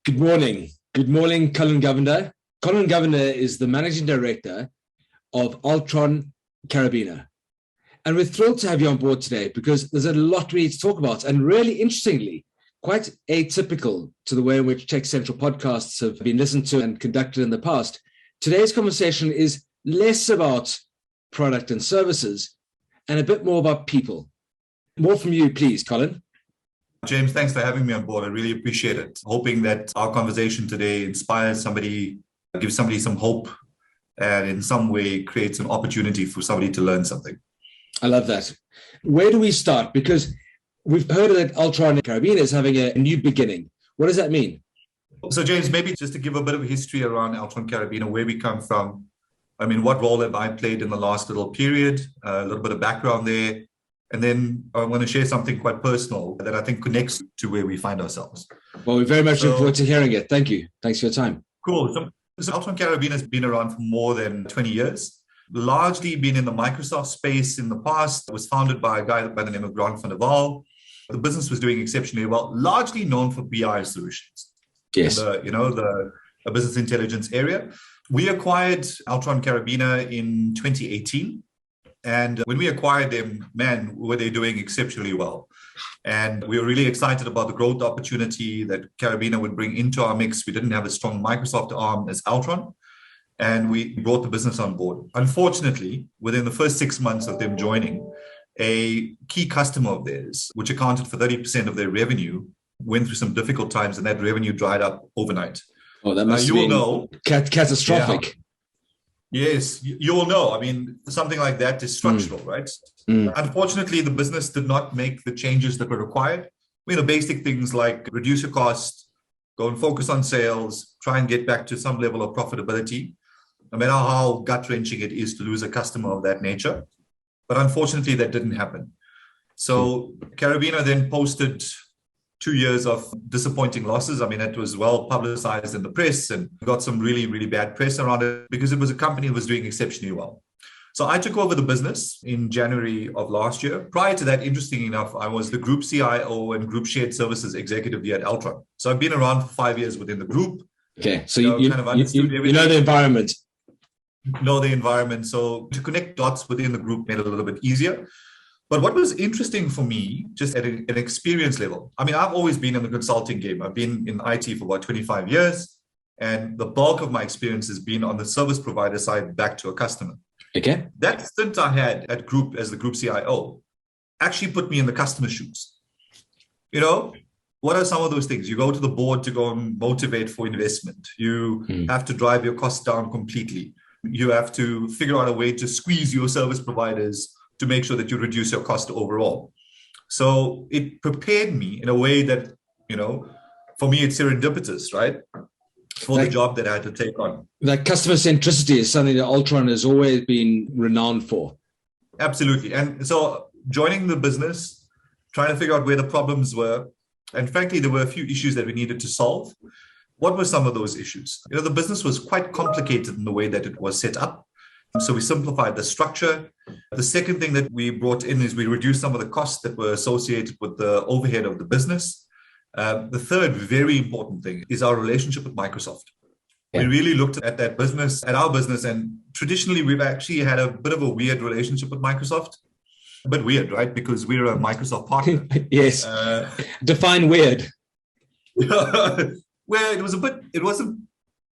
Good morning. Good morning, Collin Govender. Collin Govender is the Managing Director of Altron Karabina. And we're thrilled to have you on board today because there's a lot we need to talk about. And really interestingly, quite atypical to the way in which TechCentral podcasts have been listened to and conducted in the past. Today's conversation is less about product and services and a bit more about people. More from you, please, Collin. James, thanks for having me on board. I really appreciate it. Hoping that our conversation today inspires somebody, gives somebody some hope, and in some way creates an opportunity for somebody to learn something. I love that. Where do we start? Because we've heard that Altron Karabina is having a new beginning. What does that mean? So, James, maybe just to give a bit of history around Altron Karabina, where we come from. I mean, what role have I played in the last little period? A little bit of background there. And then I want to share something quite personal that I think connects to where we find ourselves. Well, we very much look forward to hearing it. Thank you. Thanks for your time. Cool. So Altron Karabina has been around for more than 20 years. Largely been in the Microsoft space in the past. It was founded by a guy by the name of James Erasmus of TechCentral. The business was doing exceptionally well, largely known for BI solutions. Yes. The business intelligence area. We acquired Altron Karabina in 2018. And when we acquired them, man, were they doing exceptionally well. And we were really excited about the growth opportunity that Karabina would bring into our mix. We didn't have a strong Microsoft arm as Altron, and we brought the business on board. Unfortunately, within the first 6 months of them joining, a key customer of theirs, which accounted for 30% of their revenue, went through some difficult times, and that revenue dried up overnight. Oh, that must be catastrophic. Yeah. Yes, you will know. I mean, something like that is structural, right? Unfortunately, the business did not make the changes that were required. Basic things like reduce your cost, go and focus on sales, try and get back to some level of profitability, no matter how gut-wrenching it is to lose a customer of that nature. But unfortunately, that didn't happen. So Karabina then posted 2 years of disappointing losses. I mean, it was well publicized in the press and got some really, really bad press around it because it was a company that was doing exceptionally well. So I took over the business in January of last year. Prior to that, interestingly enough, I was the group CIO and group shared services executive here at Altron. So I've been around for 5 years within the group. Okay, so you know the environment. Know the environment. So to connect dots within the group made it a little bit easier. But what was interesting for me, just at an experience level, I mean, I've always been in the consulting game. I've been in IT for about 25 years, and the bulk of my experience has been on the service provider side back to a customer. Okay. That stint I had at group as the group CIO actually put me in the customer's shoes. What are some of those things? You go to the board to go and motivate for investment. You have to drive your costs down completely. You have to figure out a way to squeeze your service providers to make sure that you reduce your cost overall. So it prepared me in a way that, for me, it's serendipitous, right? For the job that I had to take on. That customer centricity is something that Altron has always been renowned for. Absolutely. And so joining the business, trying to figure out where the problems were, and frankly, there were a few issues that we needed to solve. What were some of those issues? The business was quite complicated in the way that it was set up. So we simplified the structure. The second thing that we brought in is we reduced some of the costs that were associated with the overhead of the business. The third very important thing is our relationship with Microsoft. Yeah. We really looked at that business, at our business, and traditionally we've actually had a bit of a weird relationship with Microsoft. A bit weird, right? Because we're a Microsoft partner. Yes. Define weird. Well, it wasn't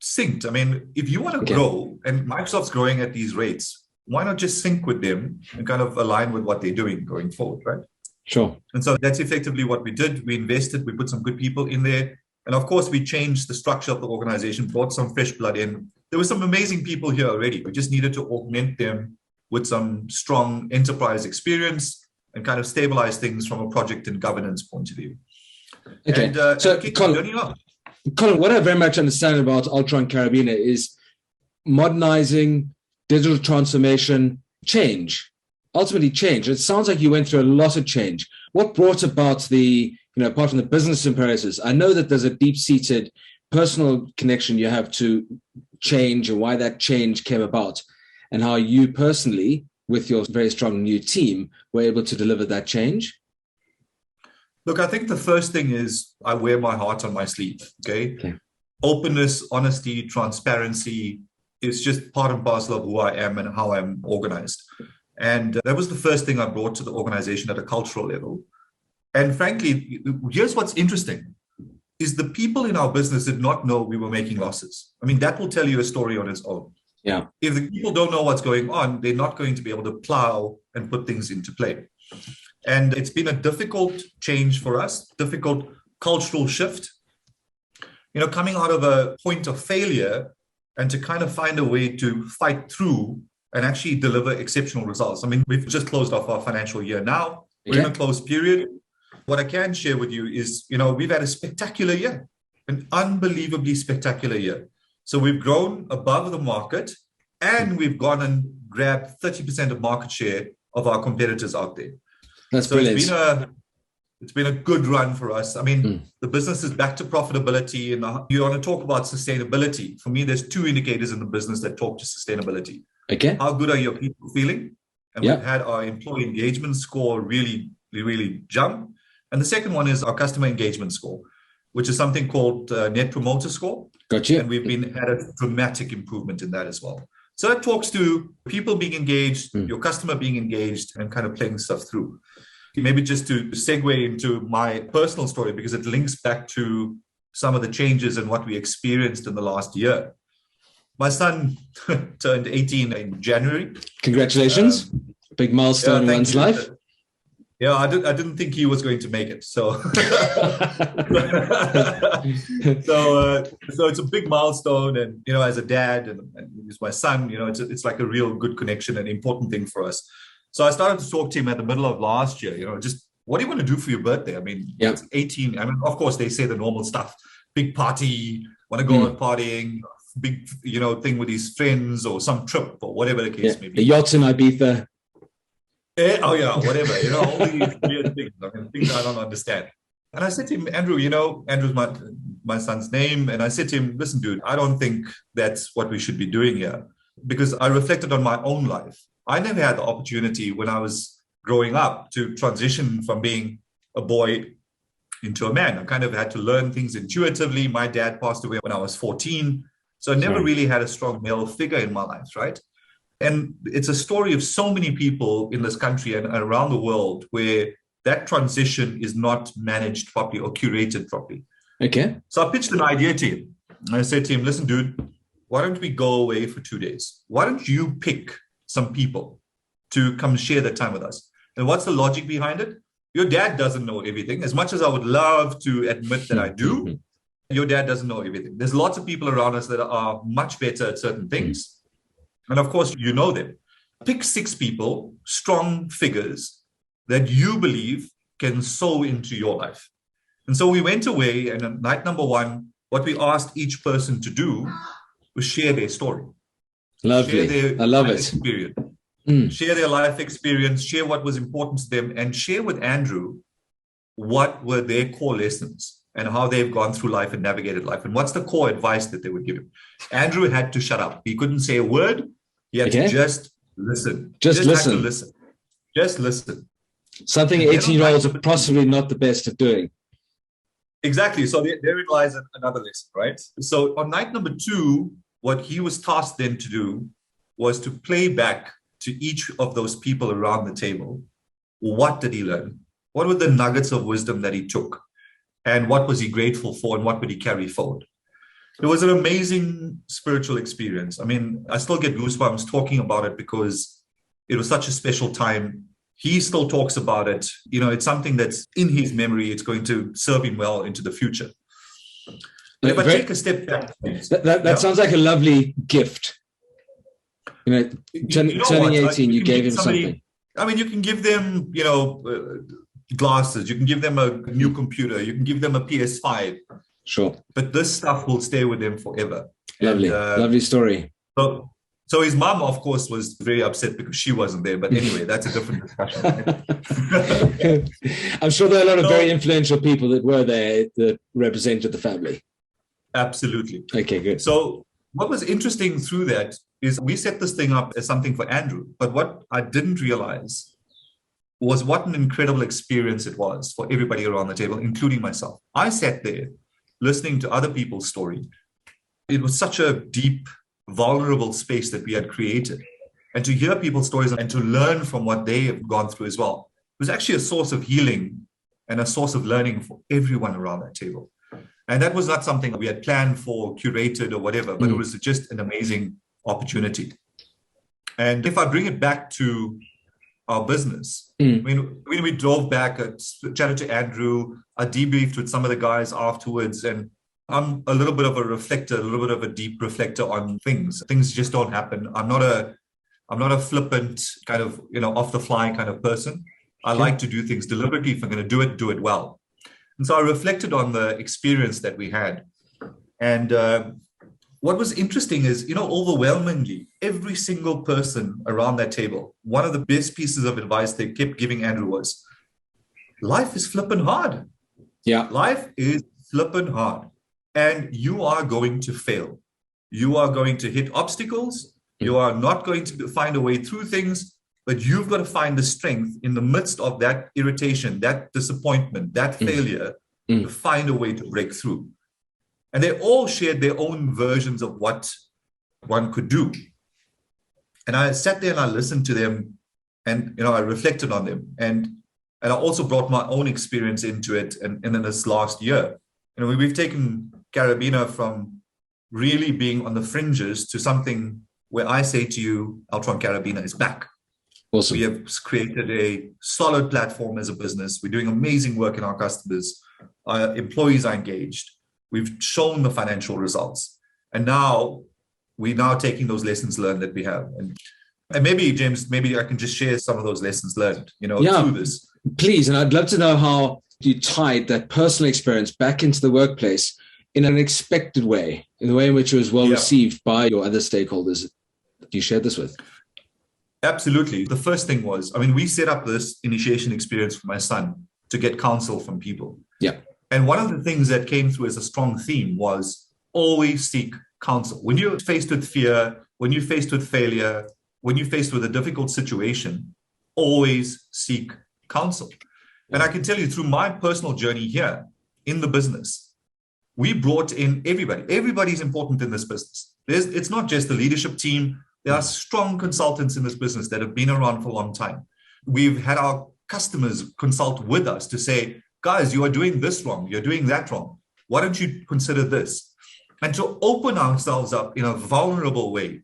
synced. I mean, if you want to grow and Microsoft's growing at these rates, why not just sync with them and kind of align with what they're doing going forward, right? Sure. And so that's effectively what we did. We invested, we put some good people in there. And of course, we changed the structure of the organization, brought some fresh blood in. There were some amazing people here already. We just needed to augment them with some strong enterprise experience and kind of stabilize things from a project and governance point of view. Okay. And, so, Collin, what I very much understand about Altron Karabina is modernizing, digital transformation, change, ultimately change. It sounds like you went through a lot of change. What brought about apart from the business imperatives? I know that there's a deep-seated personal connection you have to change and why that change came about and how you personally, with your very strong new team, were able to deliver that change. Look, I think the first thing is I wear my heart on my sleeve. Okay. Openness, honesty, transparency is just part and parcel of who I am and how I'm organized. And that was the first thing I brought to the organization at a cultural level. And frankly, here's what's interesting is the people in our business did not know we were making losses. I mean, that will tell you a story on its own. Yeah. If the people don't know what's going on, they're not going to be able to plow and put things into play. And it's been a difficult change for us, difficult cultural shift. Coming out of a point of failure and to kind of find a way to fight through and actually deliver exceptional results. I mean, we've just closed off our financial year now. We're in a closed period. What I can share with you is, we've had a spectacular year, an unbelievably spectacular year. So we've grown above the market and we've gone and grabbed 30% of market share of our competitors out there. That's brilliant. It's been a good run for us. I mean, the business is back to profitability, and you want to talk about sustainability. For me, there's two indicators in the business that talk to sustainability. Okay. How good are your people feeling? And we've had our employee engagement score really, really jump. And the second one is our customer engagement score, which is something called Net Promoter Score. Gotcha. And we've had a dramatic improvement in that as well. So that talks to people being engaged, your customer being engaged, and kind of playing stuff through. Maybe just to segue into my personal story, because it links back to some of the changes and what we experienced in the last year. My son turned 18 in January. Congratulations. Big milestone in one's life. Yeah, I didn't think he was going to make it. So, so it's a big milestone. And, as a dad and he's my son, it's like a real good connection and important thing for us. So I started to talk to him at the middle of last year, just what do you want to do for your birthday? I mean, it's 18. I mean, of course, they say the normal stuff, big party, want to go out partying, big, thing with his friends or some trip or whatever the case may be. A yacht in Ibiza. Whatever, all these weird things. I mean, things I don't understand. And I said to him, Andrew, Andrew's my son's name. And I said to him, listen, dude, I don't think that's what we should be doing here. Because I reflected on my own life. I never had the opportunity when I was growing up to transition from being a boy into a man. I kind of had to learn things intuitively. My dad passed away when I was 14. So I never really had a strong male figure in my life, right? And it's a story of so many people in this country and around the world where that transition is not managed properly or curated properly. Okay. So I pitched an idea to him. I said to him, listen, dude, why don't we go away for 2 days? Why don't you pick some people to come share that time with us? And what's the logic behind it? Your dad doesn't know everything. As much as I would love to admit that I do, your dad doesn't know everything. There's lots of people around us that are much better at certain things. And of course, you know them. Pick 6 people, strong figures that you believe can sow into your life. And so we went away, and on night number 1, what we asked each person to do was share their story. Lovely. I love it. Share their life experience, share what was important to them, and share with Andrew what were their core lessons and how they've gone through life and navigated life. And what's the core advice that they would give him? Andrew had to shut up. He couldn't say a word. He had to just listen. Just listen. Just listen. Something 18-year-olds are possibly not the best at doing. Exactly. So therein lies another lesson, right? So on night number 2, what he was tasked then to do was to play back to each of those people around the table. What did he learn? What were the nuggets of wisdom that he took? And what was he grateful for? And what would he carry forward? It was an amazing spiritual experience. I mean, I still get goosebumps talking about it because it was such a special time. He still talks about it. It's something that's in his memory. It's going to serve him well into the future. But if I take a step back, that sounds like a lovely gift. Turning 18, you gave him something. I mean, you can give them, glasses. You can give them a new computer. You can give them a PS5. Sure. But this stuff will stay with them forever. Lovely. Lovely story. So his mom, of course, was very upset because she wasn't there. But anyway, that's a different discussion. Right? I'm sure there are a lot of very influential people that were there that represented the family. Absolutely. Okay, good. So what was interesting through that is we set this thing up as something for Andrew. But what I didn't realize was what an incredible experience it was for everybody around the table, including myself. I sat there listening to other people's story. It was such a deep, vulnerable space that we had created. And to hear people's stories and to learn from what they have gone through as well, it was actually a source of healing and a source of learning for everyone around that table. And that was not something we had planned for, curated or whatever, but it was just an amazing opportunity. And if I bring it back to our business, when we drove back, I chatted to Andrew, I debriefed with some of the guys afterwards, and I'm a little bit of a reflector, a little bit of a deep reflector on things. Things just don't happen. I'm not a flippant kind of, off the fly kind of person. I like to do things deliberately. If I'm going to do it well. And so I reflected on the experience that we had. And what was interesting is, overwhelmingly, every single person around that table, one of the best pieces of advice they kept giving Andrew was, life is flipping hard. Yeah. Life is flipping hard. And you are going to fail. You are going to hit obstacles. You are not going to find a way through things, but you've got to find the strength in the midst of that irritation, that disappointment, that failure, to find a way to break through. And they all shared their own versions of what one could do. And I sat there and I listened to them, and I reflected on them. And I also brought my own experience into it. And in this last year, we've taken Karabina from really being on the fringes to something where I say to you, Altron Karabina is back. Awesome. We have created a solid platform as a business. We're doing amazing work in our customers. Our employees are engaged. We've shown the financial results. And now we're taking those lessons learned that we have. And maybe, James, maybe I can just share some of those lessons learned, through this. Please. And I'd love to know how you tied that personal experience back into the workplace in an expected way, in the way in which it was well received by your other stakeholders. Do you share this with? Absolutely. The first thing was, we set up this initiation experience for my son to get counsel from people. Yeah. And one of the things that came through as a strong theme was always seek counsel. When you're faced with fear, when you're faced with failure, when you're faced with a difficult situation, always seek counsel. And I can tell you through my personal journey here in the business, we brought in everybody. Everybody's important in this business. It's not just the leadership team. There are strong consultants in this business that have been around for a long time. We've had our customers consult with us to say, guys, you are doing this wrong. You're doing that wrong. Why don't you consider this? And to open ourselves up in a vulnerable way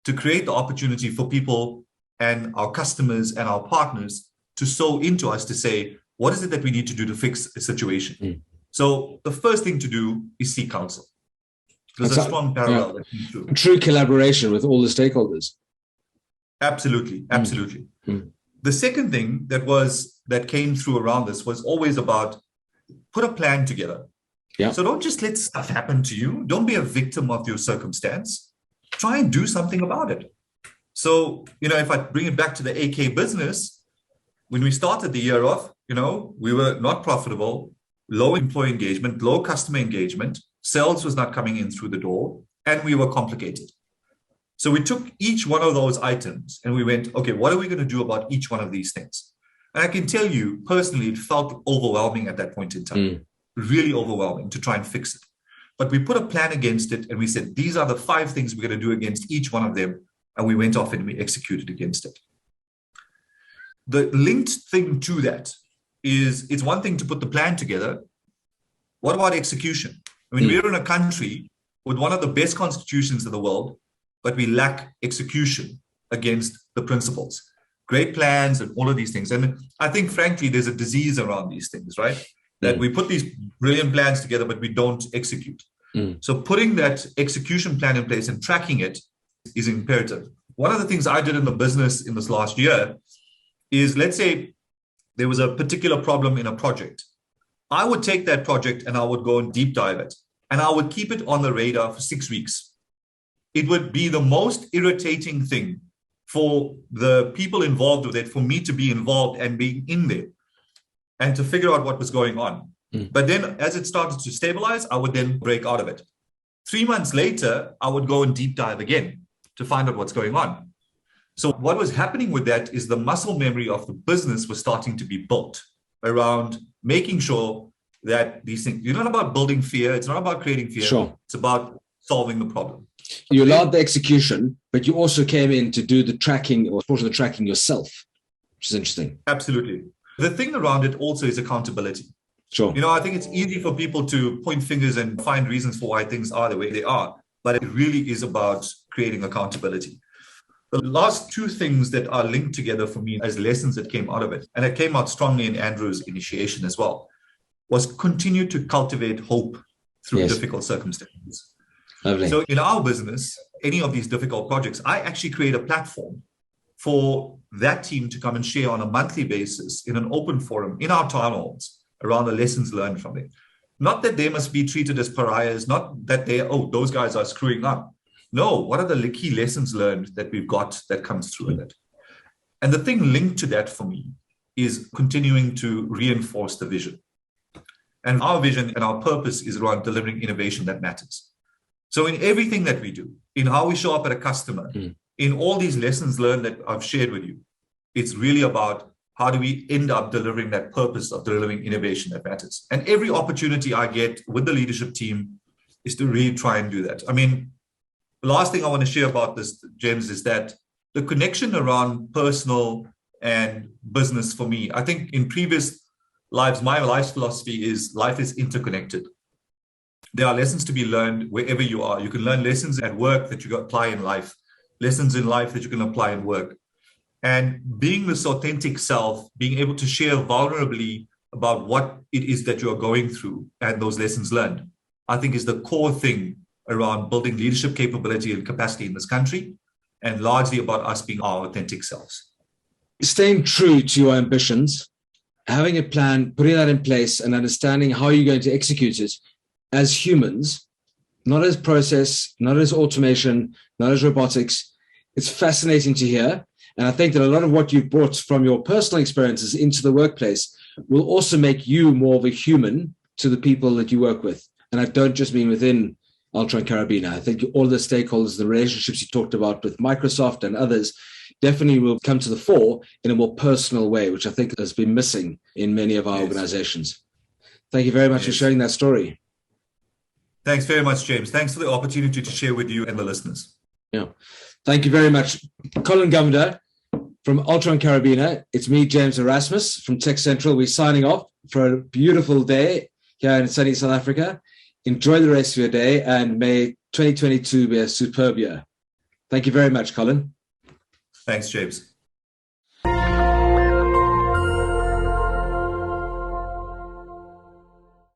to create the opportunity for people and our customers and our partners to sow into us to say, what is it that we need to do to fix a situation? So the first thing to do is seek counsel. There's a strong parallel that comes through. True collaboration with all the stakeholders. Absolutely. The second thing that came through around this was always about put a plan together. Yeah. So don't just let stuff happen to you. Don't be a victim of your circumstance. Try and do something about it. So, if I bring it back to the AK business, when we started the year off, we were not profitable, low employee engagement, low customer engagement, sales was not coming in through the door, and we were complicated. So we took each one of those items and we went, okay, what are we going to do about each one of these things? And I can tell you personally, it felt overwhelming at that point in time, really overwhelming to try and fix it. But we put a plan against it and we said, these are the 5 things we're going to do against each one of them. And we went off and we executed against it. The linked thing to that is it's one thing to put the plan together. What about execution? We're in a country with one of the best constitutions in the world, but we lack execution against the principles. Great plans and all of these things. And I think, frankly, there's a disease around these things, right? That we put these brilliant plans together, but we don't execute. So putting that execution plan in place and tracking it is imperative. One of the things I did in the business in this last year is, let's say there was a particular problem in a project. I would take that project and I would go and deep dive it. And I would keep it on the radar for 6 weeks. It would be the most irritating thing for the people involved with it, for me to be involved and being in there and to figure out what was going on. But then as it started to stabilize, I would then break out of it. 3 months later, I would go and deep dive again to find out what's going on. So what was happening with that is the muscle memory of the business was starting to be built around making sure that these things, it's not about building fear. It's not about creating fear. Sure. It's about solving the problem. You allowed the execution, but you also came in to do the tracking or portion of the tracking yourself, which is interesting. Absolutely. The thing around it also is accountability. Sure. I think it's easy for people to point fingers and find reasons for why things are the way they are, but it really is about creating accountability. The last two things that are linked together for me as lessons that came out of it, and it came out strongly in Andrew's initiation as well, was continue to cultivate hope through difficult circumstances. Lovely. So in our business, any of these difficult projects, I actually create a platform for that team to come and share on a monthly basis in an open forum in our town halls around the lessons learned from it. Not that they must be treated as pariahs, not that those guys are screwing up. No, what are the key lessons learned that we've got that comes through in it? And the thing linked to that for me is continuing to reinforce the vision. And our vision and our purpose is around delivering innovation that matters. So in everything that we do, in how we show up at a customer, in all these lessons learned that I've shared with you, it's really about how do we end up delivering that purpose of delivering innovation that matters. And every opportunity I get with the leadership team is to really try and do that. I mean, the last thing I want to share about this, James, is that the connection around personal and business for me, I think in previous lives, my life's philosophy is life is interconnected. There are lessons to be learned wherever you are. You can learn lessons at work that you can apply in life, lessons in life that you can apply in work. And being this authentic self, being able to share vulnerably about what it is that you are going through and those lessons learned, I think is the core thing around building leadership capability and capacity in this country, and largely about us being our authentic selves. Staying true to your ambitions, having a plan, putting that in place, and understanding how you're going to execute it as humans, not as process, not as automation, not as robotics. It's fascinating to hear. And I think that a lot of what you've brought from your personal experiences into the workplace will also make you more of a human to the people that you work with. And I don't just mean within Altron Karabina. I think all the stakeholders, the relationships you talked about with Microsoft and others definitely will come to the fore in a more personal way, which I think has been missing in many of our organizations. Thank you very much for sharing that story. Thanks very much, James. Thanks for the opportunity to share with you and the listeners. Yeah. Thank you very much. Collin Govender from Altron Karabina. It's me, James Erasmus from TechCentral. We're signing off for a beautiful day here in sunny South Africa. Enjoy the rest of your day, and may 2022 be a superb year. Thank you very much, Collin. Thanks, James.